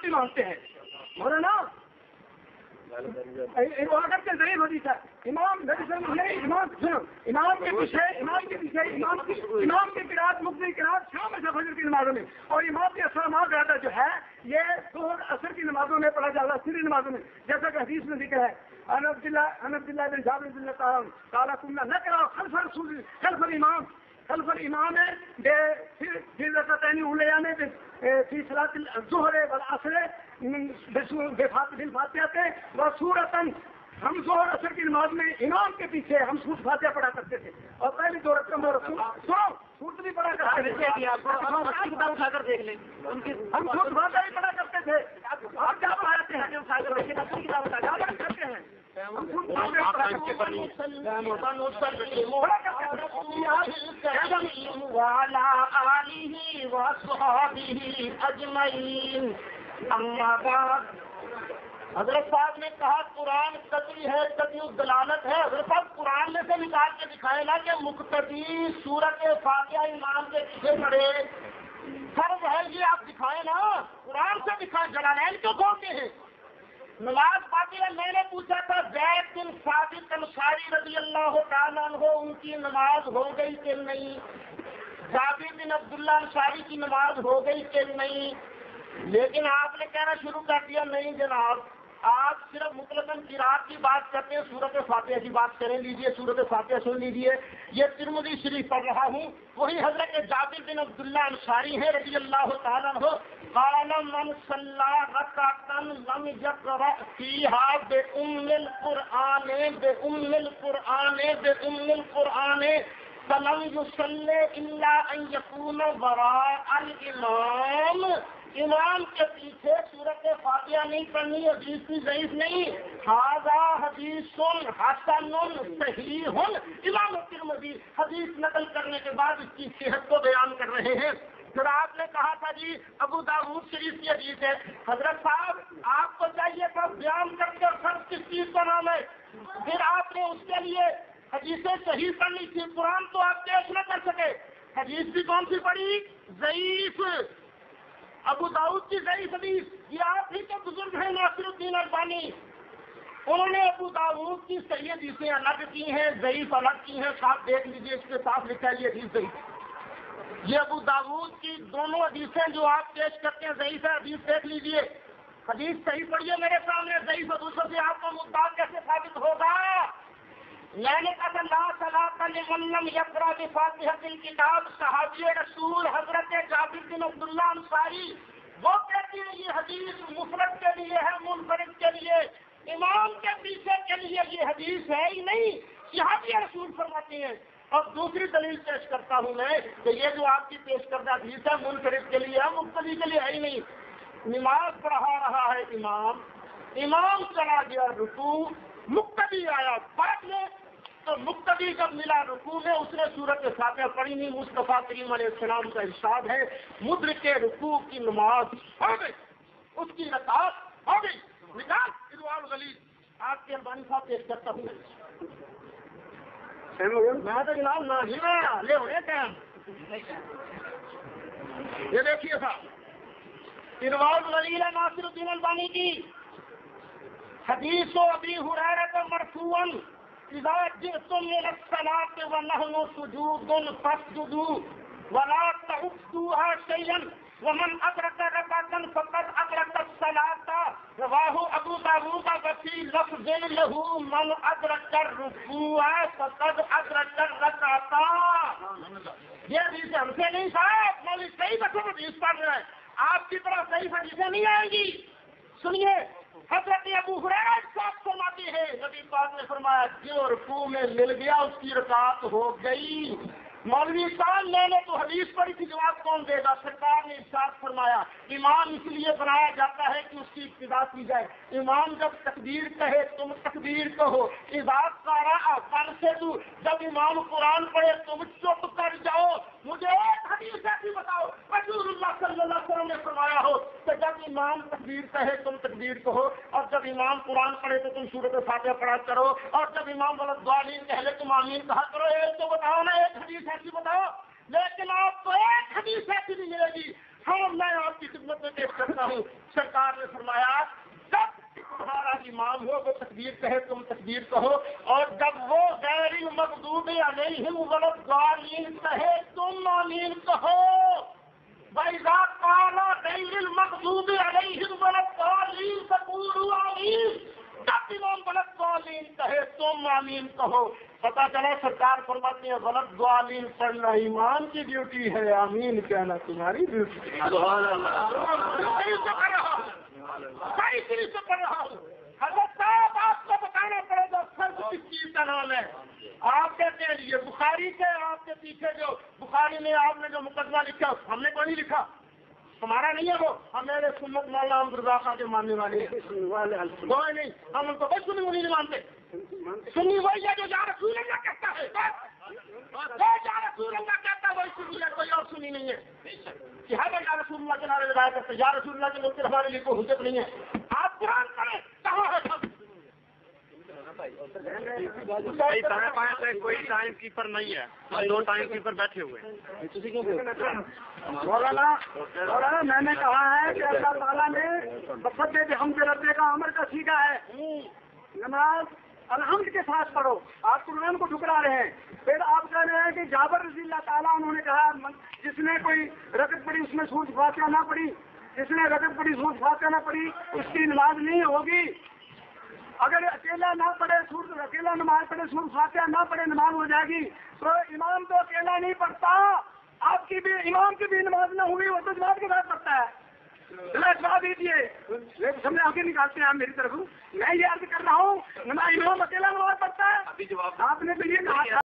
مانگتے ہیں مولانا اگر کے ضعیف حدیث ہے امام کے پیچھے امام کی قرات مقتدی قرات شام سے فجر کی نمازوں میں اور امام کے اسلامات زیادہ جو ہے یہ ظہر عصر کی نمازوں میں پڑھا جاتا ہے سری نمازوں میں جیسا کہ حدیث میں ذکر ہے عبد اللہ بن جابر رضی اللہ تعالیٰ کننا نہ کرا خلف الامام فی رکعتین اولیان فی صلاۃ الظہر والعصر بالفاتحہ وسورۃ ہم ظہر عصر کی نماز میں امام کے پیچھے ہم سورۃ فاتحہ پڑھا کرتے تھے اور پہلی دو رکعت میں سورۃ بھی پڑھا کرتے تھے کتاب اٹھا کر دیکھ لیں ہم سورۃ فاتحہ بھی پڑھا کرتے تھے آپ کیا پڑھاتے ہیں حضرت صاحب نے کہا قرآن قطعی ہے قطعی الدلالت ہے. حضرت صاحب قرآن میں سے نکال کے دکھائے نا کہ مقتدی سورت فاتحہ امام کے پیچھے پڑے فرض ہے یہ آپ دکھائیں نا قرآن سے دکھائیں. جلالین کیوں کھولتے ہیں؟ نماز پاتی ہے. میں نے پوچھا تھا زید بن ثابت انصاری رضی اللہ تعالیٰ عنہ ان کی نماز ہو گئی کہ نہیں؟ جابر بن عبداللہ انصاری کی نماز ہو گئی کہ نہیں؟ لیکن آپ نے کہنا شروع کر دیا نہیں جناب آپ صرف مطلقاً قرات کی بات کرتے ہیں سورت فاتحہ کی بات کریں لیجئے سورت فاتحہ سن لیجئے. یہ ترمذی شریف پڑھ رہا ہوں وہی حضرت جابر بن عبداللہ انصاری ہے رضی اللہ تعالیٰ عنہ قال من صلی رکعتا لم یقرأ فیہا بأم القرآن فلم یصلی الا ان یکون وراء الامام. امام کے پیچھے سورت فاتحہ نہیں پڑھنی حدیث کی ضعیف نہیں. ھذا حدیث حسن صحیح. امام ترمذی حدیث نقل کرنے کے بعد اس کی صحت کو بیان کر رہے ہیں. پھر آپ نے کہا تھا جی ابو داؤد شریف کی حدیث ہے. حضرت صاحب آپ کو چاہیے تھا بیان کر کے فرض کس چیز کا نام ہے. پھر آپ نے اس کے لیے حدیثیں صحیح پڑھنی تھی. قرآن تو آپ پیش نہ کر سکے. حدیث بھی کون سی پڑھی؟ ضعیف. ابو داؤد کی ضعیف حدیث. یہ آپ ہی کے بزرگ ہیں ناصر الدین البانی. انہوں نے ابو داؤد کی صحیح حدیثیں الگ کی ہیں ضعیف الگ کی ہیں. صاحب دیکھ لیجیے اس کے ساتھ لکھا ہے یہ حدیث ضعیف. یہ ابو داؤد کی دونوں حدیثیں جو آپ پیش کرتے ہیں ضعیف ہے. حدیث دیکھ لیجیے. حدیث صحیح پڑھیے میرے سامنے. ضعیف حدیثوں سے آپ کا مدعا کیسے ثابت ہوگا؟ میں نے کہا لا صلاۃ لمن لم یقرأ بفاتحۃ الکتاب. صحابی رسول حضرت جابر بن عبداللہ انصاری وہ کہتے ہیں یہ حدیث مفرد کے لیے ہے منفرد کے لیے. امام کے پیچھے کے لیے یہ حدیث ہے ہی نہیں. صحابی رسول فرماتے ہیں. اور دوسری دلیل پیش کرتا ہوں میں کہ یہ جو آپ کی پیش کردہ حدیث ہے منفرد کے لیے ہے مقتدی کے لیے ہے ہی نہیں. نماز پڑھا رہا ہے امام چلا گیا رکوع مقتدی آیا بعد میں تو مقتدی جب ملا رکوع میں اس نے سورت فاتحہ پڑھی نہیں. مصطفیٰ کریم علیہ السلام کا ارشاد ہے مدرک رکوع کی نماز ہو گئی اس کی رکعت ہو گئی. نکال ارواء الغلیظ آپ کے البانی صاحب پیش کرتا ہوں. میں تو جناب نہ ہی میں لے ہوئے ٹائم یہ دیکھیے صاحب ارواء الغلیظ ہے ناصر الدین البانی کی حدیث ابی ہریرہ مرفوعا اذا جئتم الى الصلاة ونحن سجود فاسجدوا ولا تعدوها شيئا ومن ادرك ركعة فقد ادرك الصلاة. رواه ابو داؤد وفي لفظ له من ادرك الركوع فقد ادرك الركعة. یہ حدیث ہم سے نہیں صاحب مولوی صحیح بچوں حدیث پڑھ رہے ہیں. آپ کی طرح صحیح حدیثیں نہیں آئیں گی. سنیے حضرت ابو ہریرہ صاحب فرماتے ہیں نبی پاک نے فرمایا جو رکوع میں مل گیا اس کی رکعت ہو گئی. مولوی صاحب میں نے تو حدیث پڑھی تھی جواب کون دے گا؟ سرکار نے ارشاد فرمایا امام اس لیے بنایا جاتا ہے کہ اس کی ابتدا کی جائے. امام جب تکبیر کہے تم تکبیر کہو. اذا قرأ فانصتوا جب امام قرآن پڑھے تم چپ کر جاؤ. مجھے ایک حدیث ایسی بتاؤ رسول اللہ صلی اللہ علیہ وسلم نے فرمایا ہو کہ جب امام تکبیر کہے تم تکبیر کہو اور جب امام قرآن پڑھے تو تم سورۃ فاتحہ پڑھا کرو اور جب امام وللضالین کہے تم آمین کہا کرو. ایک تو بتاؤ نا ایک حدیث ایسی بتاؤ. لیکن آپ کو ایک حدیث ایسی نہیں ملے گی ہاں میں آپ کی خدمت میں پیش کرتا ہوں. سرکار نے فرمایا جب تمہارا امام ہو وہ تکبیر کہے تم تکبیر کہو, اور جب وہ غیر المغضوب علیہم وَلَضَّالِّينَ کہے تم آمین کہو. وَإِذَا قَالَ غَيْرُ الْمَغْضُوبِ عَلَيْهِمْ وَلَا الضَّالِّينَ فَقُولُوا آمِينَ. جب امام وَلَضَّالِّينَ کہے تم آمین کہو. پتہ چلا سرکار فرماتے ہیں وَلَضَّالِّينَ پڑھنا امام کی ڈیوٹی ہے, آمین کہنا تمہاری ڈیوٹی ہے. سبحان اللہ. صحیح طریقے سے پڑھ رہا ہوں. حضرت صاحب آپ کو بتانا پڑے گا فرض کس چیز کا نام ہے. آپ کہتے ہیں یہ بخاری کے, آپ کے پیچھے جو بخاری میں آپ نے جو مقدمہ لکھا ہم نے کوئی نہیں لکھا, ہمارا نہیں ہے وہ. ہم میرے سنت مولانا احمد رضا خان کے ماننے والے ہیں, کوئی نہیں. ہم ان کو کوئی سنی نہیں مانتے. سنی وہی ہے جو یا رسول اللہ کہتا ہے, یا رسول اللہ کہتا ہے وہی سنی ہے, کوئی اور سنی نہیں ہے. کہ ہر یا رسول اللہ کے نعرے لگایا کرتے, یا رسول اللہ کے لوگ ہمارے لیے کوئی حجت نہیں ہے. آپ قرآن پڑھیں کہاں ہے. کوئی ٹائم کیپر نہیں ہے, دو ٹائم کیپر بیٹھے ہوئے ہیں. مولانا میں نے کہا ہے کہ اللہ تعالیٰ نے بفضل بحمد ربک کا امر کا سیکھا ہے. نماز الحمد کے ساتھ پڑھو. آپ قرآن کو ٹھکرا رہے ہیں. پھر آپ کہہ رہے ہیں کہ جابر رضی اللہ تعالیٰ انہوں نے کہا جس نے کوئی رکعت پڑھی اس میں سورۃ فاتحہ نہ پڑھی, جس نے رکعت پڑھی سورۃ فاتحہ نہ پڑھی اس کی نماز نہیں ہوگی. اگر اکیلا نہ پڑھے اکیلا نماز پڑھے سورۃ فاتحہ نہ پڑھے نماز ہو جائے گی. تو امام تو اکیلا نہیں پڑھتا, آپ کی بھی امام کی بھی نماز نہ ہوئی, وہ تو جماعت کے ساتھ پڑھتا ہے. جواب دیجیے, سمجھے آگے نکالتے ہیں آپ میری طرف. میں یہ عرض کر رہا ہوں امام اکیلا نماز پڑھتا ہے. آپ نے تو یہ کہا تھا